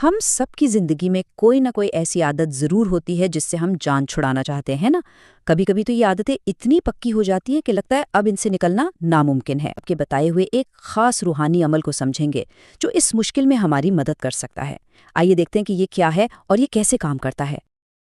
ہم سب کی زندگی میں کوئی نہ کوئی ایسی عادت ضرور ہوتی ہے جس سے ہم جان چھڑانا چاہتے ہیں نا۔ کبھی کبھی تو یہ عادتیں اتنی پکی ہو جاتی ہیں کہ لگتا ہے اب ان سے نکلنا ناممکن ہے۔ آپ کے بتائے ہوئے ایک خاص روحانی عمل کو سمجھیں گے جو اس مشکل میں ہماری مدد کر سکتا ہے۔ آئیے دیکھتے ہیں کہ یہ کیا ہے اور یہ کیسے کام کرتا ہے۔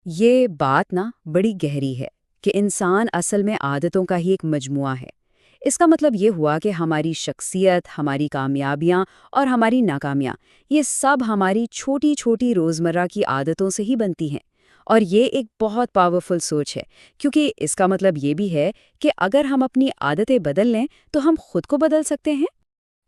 یہ بات بڑی گہری ہے کہ انسان اصل میں عادتوں کا ہی ایک مجموعہ ہے۔ اس کا مطلب یہ ہوا کہ ہماری شخصیت، ہماری کامیابیاں اور ہماری ناکامیاں، یہ سب ہماری چھوٹی چھوٹی روزمرہ کی عادتوں سے ہی بنتی ہیں۔ اور یہ ایک بہت پاورفل سوچ ہے، کیونکہ اس کا مطلب یہ بھی ہے کہ اگر ہم اپنی عادتیں بدل لیں تو ہم خود کو بدل سکتے ہیں۔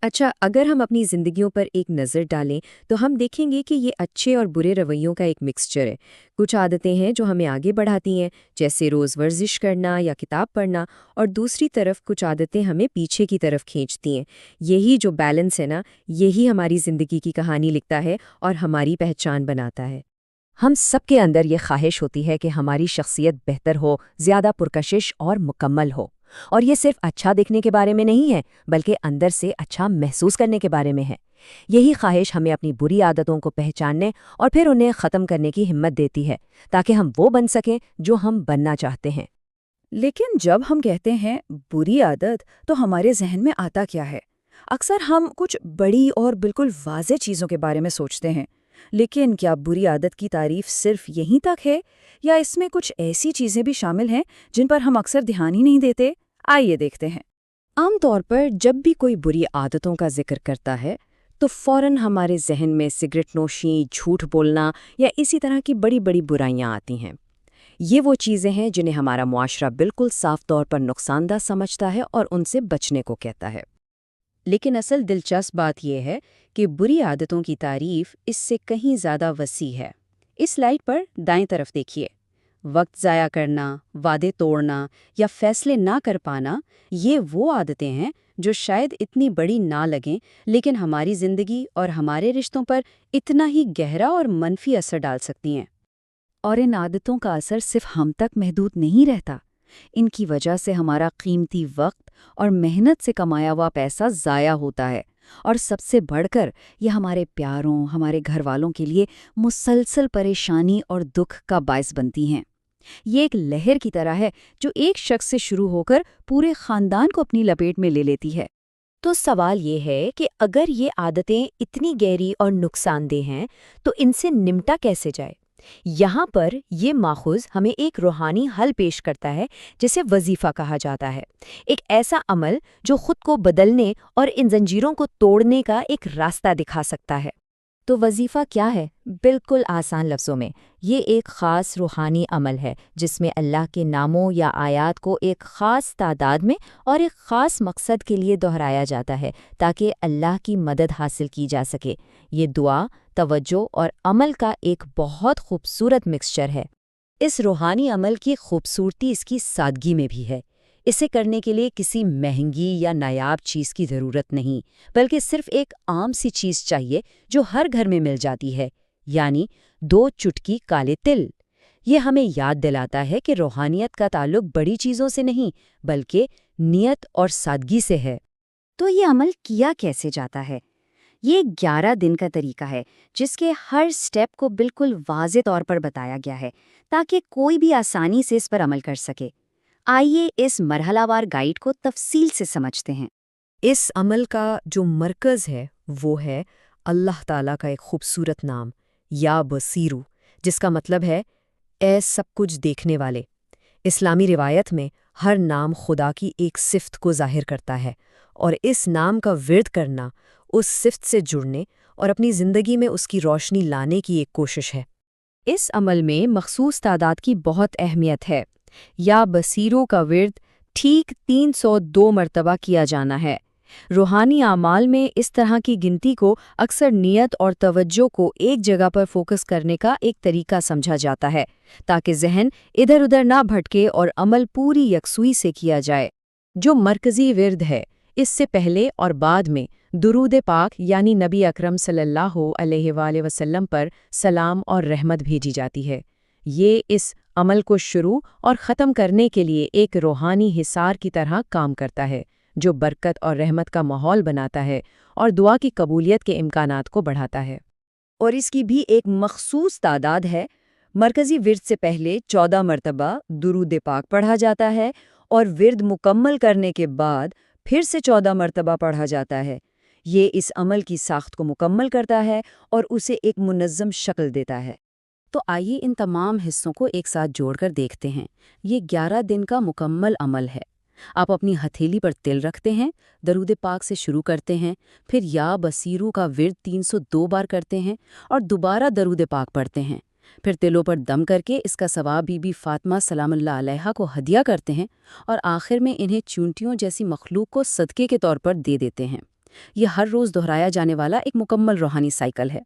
اچھا، اگر ہم اپنی زندگیوں پر ایک نظر ڈالیں تو ہم دیکھیں گے کہ یہ اچھے اور برے رویوں کا ایک مکسچر ہے۔ کچھ عادتیں ہیں جو ہمیں آگے بڑھاتی ہیں، جیسے روز ورزش کرنا یا کتاب پڑھنا، اور دوسری طرف کچھ عادتیں ہمیں پیچھے کی طرف کھینچتی ہیں۔ یہی جو بیلنس ہے یہی ہماری زندگی کی کہانی لکھتا ہے اور ہماری پہچان بناتا ہے۔ ہم سب کے اندر یہ خواہش ہوتی ہے کہ ہماری شخصیت بہتر ہو، زیادہ پرکشش اور مکمل ہو۔ اور یہ صرف اچھا دکھنے کے بارے میں نہیں ہے، بلکہ اندر سے اچھا محسوس کرنے کے بارے میں ہے۔ یہی خواہش ہمیں اپنی بری عادتوں کو پہچاننے اور پھر انہیں ختم کرنے کی ہمت دیتی ہے، تاکہ ہم وہ بن سکیں جو ہم بننا چاہتے ہیں۔ لیکن جب ہم کہتے ہیں بری عادت تو ہمارے ذہن میں آتا کیا ہے؟ اکثر ہم کچھ بڑی اور بالکل واضح چیزوں کے بارے میں سوچتے ہیں، لیکن کیا بری عادت کی تعریف صرف یہیں تک ہے یا اس میں کچھ ایسی چیزیں بھی شامل ہیں جن پر ہم اکثر دھیان ہی نہیں دیتے؟ آئیے دیکھتے ہیں۔ عام طور پر جب بھی کوئی بری عادتوں کا ذکر کرتا ہے تو فوراً ہمارے ذہن میں سگریٹ نوشی، جھوٹ بولنا یا اسی طرح کی بڑی بڑی برائیاں آتی ہیں۔ یہ وہ چیزیں ہیں جنہیں ہمارا معاشرہ بالکل صاف طور پر نقصان دہ سمجھتا ہے اور ان سے بچنے کو کہتا ہے۔ لیکن اصل دلچسپ بات یہ ہے کہ بری عادتوں کی تعریف اس سے کہیں زیادہ وسیع ہے۔ اس سلائیڈ پر دائیں طرف دیکھیے۔ وقت ضائع کرنا، وعدے توڑنا یا فیصلے نہ کر پانا، یہ وہ عادتیں ہیں جو شاید اتنی بڑی نہ لگیں، لیکن ہماری زندگی اور ہمارے رشتوں پر اتنا ہی گہرا اور منفی اثر ڈال سکتی ہیں۔ اور ان عادتوں کا اثر صرف ہم تک محدود نہیں رہتا۔ ان کی وجہ سے ہمارا قیمتی وقت اور محنت سے کمایا ہوا پیسہ ضائع ہوتا ہے، اور سب سے بڑھ کر یہ ہمارے پیاروں، ہمارے گھر والوں کے لیے مسلسل پریشانی اور دکھ کا باعث بنتی ہیں۔ یہ ایک لہر کی طرح ہے جو ایک شخص سے شروع ہو کر پورے خاندان کو اپنی لپیٹ میں لے لیتی ہے۔ تو سوال یہ ہے کہ اگر یہ عادتیں اتنی گہری اور نقصان دہ ہیں تو ان سے نمٹا کیسے جائے؟ یہاں پر یہ ماخذ ہمیں ایک روحانی حل پیش کرتا ہے جسے وظیفہ کہا جاتا ہے، ایک ایسا عمل جو خود کو بدلنے اور ان زنجیروں کو توڑنے کا ایک راستہ دکھا سکتا ہے۔ تو وظیفہ کیا ہے؟ بالکل آسان لفظوں میں، یہ ایک خاص روحانی عمل ہے جس میں اللہ کے ناموں یا آیات کو ایک خاص تعداد میں اور ایک خاص مقصد کے لیے دہرایا جاتا ہے تاکہ اللہ کی مدد حاصل کی جا سکے۔ یہ دعا، توجہ اور عمل کا ایک بہت خوبصورت مکسچر ہے۔ اس روحانی عمل کی خوبصورتی اس کی سادگی میں بھی ہے۔ اسے کرنے کے لیے کسی مہنگی یا نایاب چیز کی ضرورت نہیں، بلکہ صرف ایک عام سی چیز چاہیے جو ہر گھر میں مل جاتی ہے، یعنی 2 چٹکی کالے تل۔ یہ ہمیں یاد دلاتا ہے کہ روحانیت کا تعلق بڑی چیزوں سے نہیں، بلکہ نیت اور سادگی سے ہے۔ تو یہ عمل کیا کیسے جاتا ہے؟ یہ 11 دن کا طریقہ ہے جس کے ہر سٹیپ کو بالکل واضح طور پر بتایا گیا ہے تاکہ کوئی بھی آسانی سے اس پر عمل کر سکے۔ آئیے اس مرحلہ وار گائیڈ کو تفصیل سے سمجھتے ہیں۔ اس عمل کا جو مرکز ہے وہ ہے اللہ تعالیٰ کا ایک خوبصورت نام، یا بصیرو، جس کا مطلب ہے اے سب کچھ دیکھنے والے۔ اسلامی روایت میں ہر نام خدا کی ایک صفت کو ظاہر کرتا ہے، اور اس نام کا ورد کرنا اس صفت سے جڑنے اور اپنی زندگی میں اس کی روشنی لانے کی ایک کوشش ہے۔ اس عمل میں مخصوص تعداد کی بہت اہمیت ہے۔ یا بصیرو کا ورد ٹھیک 302 مرتبہ کیا جانا ہے۔ روحانی اعمال میں اس طرح کی گنتی کو اکثر نیت اور توجہ کو ایک جگہ پر فوکس کرنے کا ایک طریقہ سمجھا جاتا ہے تاکہ ذہن ادھر ادھر نہ بھٹکے اور عمل پوری یکسوئی سے کیا جائے۔ جو مرکزی ورد ہے، اس سے پہلے اور بعد میں درود پاک یعنی نبی اکرم صلی اللہ علیہ وآلہ وسلم پر سلام اور رحمت بھیجی جاتی ہے۔ یہ اس عمل کو شروع اور ختم کرنے کے لیے ایک روحانی حصار کی طرح کام کرتا ہے جو برکت اور رحمت کا ماحول بناتا ہے اور دعا کی قبولیت کے امکانات کو بڑھاتا ہے۔ اور اس کی بھی ایک مخصوص تعداد ہے۔ مرکزی ورد سے پہلے 14 مرتبہ درود پاک پڑھا جاتا ہے اور ورد مکمل کرنے کے بعد پھر سے 14 مرتبہ پڑھا جاتا ہے۔ یہ اس عمل کی ساخت کو مکمل کرتا ہے اور اسے ایک منظم شکل دیتا ہے۔ تو آئیے ان تمام حصوں کو ایک ساتھ جوڑ کر دیکھتے ہیں۔ یہ 11 دن کا مکمل عمل ہے۔ آپ اپنی ہتھیلی پر تل رکھتے ہیں، درود پاک سے شروع کرتے ہیں، پھر یا بصیرو کا ورد 302 بار کرتے ہیں اور دوبارہ درود پاک پڑھتے ہیں، پھر تلوں پر دم کر کے اس کا ثواب بی بی فاطمہ سلام اللہ علیہا کو ہدیہ کرتے ہیں اور آخر میں انہیں چونٹیوں جیسی مخلوق کو صدقے کے طور پر دے دیتے ہیں۔ یہ ہر روز دہرایا جانے والا ایک مکمل روحانی سائیکل ہے۔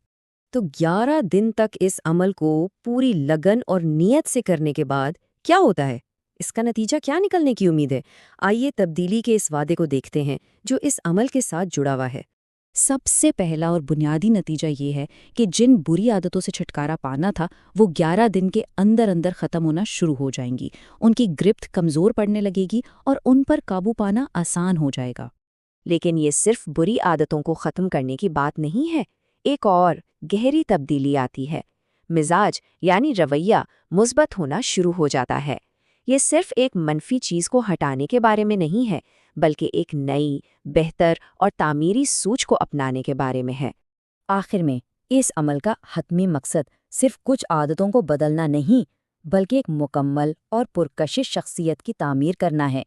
تو 11 دن تک اس عمل کو پوری لگن اور نیت سے کرنے کے بعد کیا ہوتا ہے؟ اس کا نتیجہ کیا نکلنے کی امید ہے؟ آئیے تبدیلی کے اس وعدے کو دیکھتے ہیں جو اس عمل کے ساتھ جڑا ہوا ہے۔ سب سے پہلا اور بنیادی نتیجہ یہ ہے کہ جن بری عادتوں سے چھٹکارا پانا تھا وہ 11 دن کے اندر اندر ختم ہونا شروع ہو جائیں گی، ان کی گرفت کمزور پڑنے لگے گی اور ان پر قابو پانا آسان ہو جائے گا۔ لیکن یہ صرف بری عادتوں کو ختم کرنے کی بات نہیں ہے، ایک اور گہری تبدیلی آتی ہے۔ مزاج یعنی رویہ مثبت ہونا شروع ہو جاتا ہے۔ یہ صرف ایک منفی چیز کو ہٹانے کے بارے میں نہیں ہے، بلکہ ایک نئی، بہتر اور تعمیری سوچ کو اپنانے کے بارے میں ہے۔ آخر میں اس عمل کا حتمی مقصد صرف کچھ عادتوں کو بدلنا نہیں، بلکہ ایک مکمل اور پرکشش شخصیت کی تعمیر کرنا ہے۔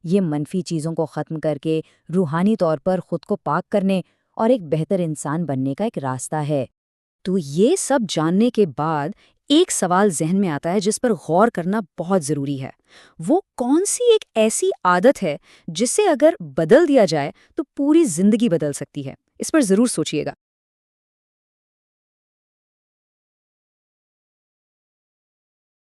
یہ منفی چیزوں کو ختم کر کے روحانی طور پر خود کو پاک کرنے اور ایک بہتر انسان بننے کا ایک راستہ ہے۔ تو یہ سب جاننے کے بعد ایک سوال ذہن میں آتا ہے جس پر غور کرنا بہت ضروری ہے۔ وہ کون سی ایک ایسی عادت ہے جسے اگر بدل دیا جائے تو پوری زندگی بدل سکتی ہے؟ اس پر ضرور سوچئے گا۔